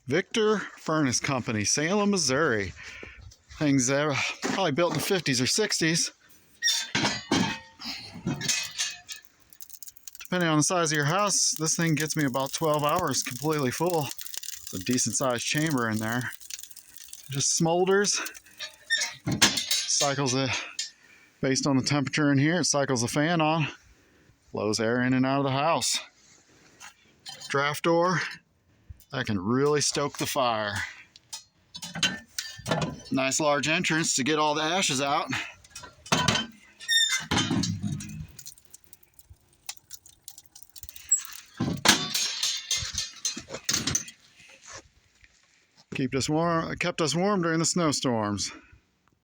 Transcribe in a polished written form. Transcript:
Victor Furnace Company, Salem, Missouri. Things that were probably built in the 50s or 60s. Depending on the size of your house, this thing gets me about 12 hours completely full. It's a decent sized chamber in there. Just smolders. Cycles it based on the temperature in here. It cycles the fan on. Blows air in and out of the house. Draft door. That can really stoke the fire. Nice large entrance to get all the ashes out. Kept us warm during the snowstorms.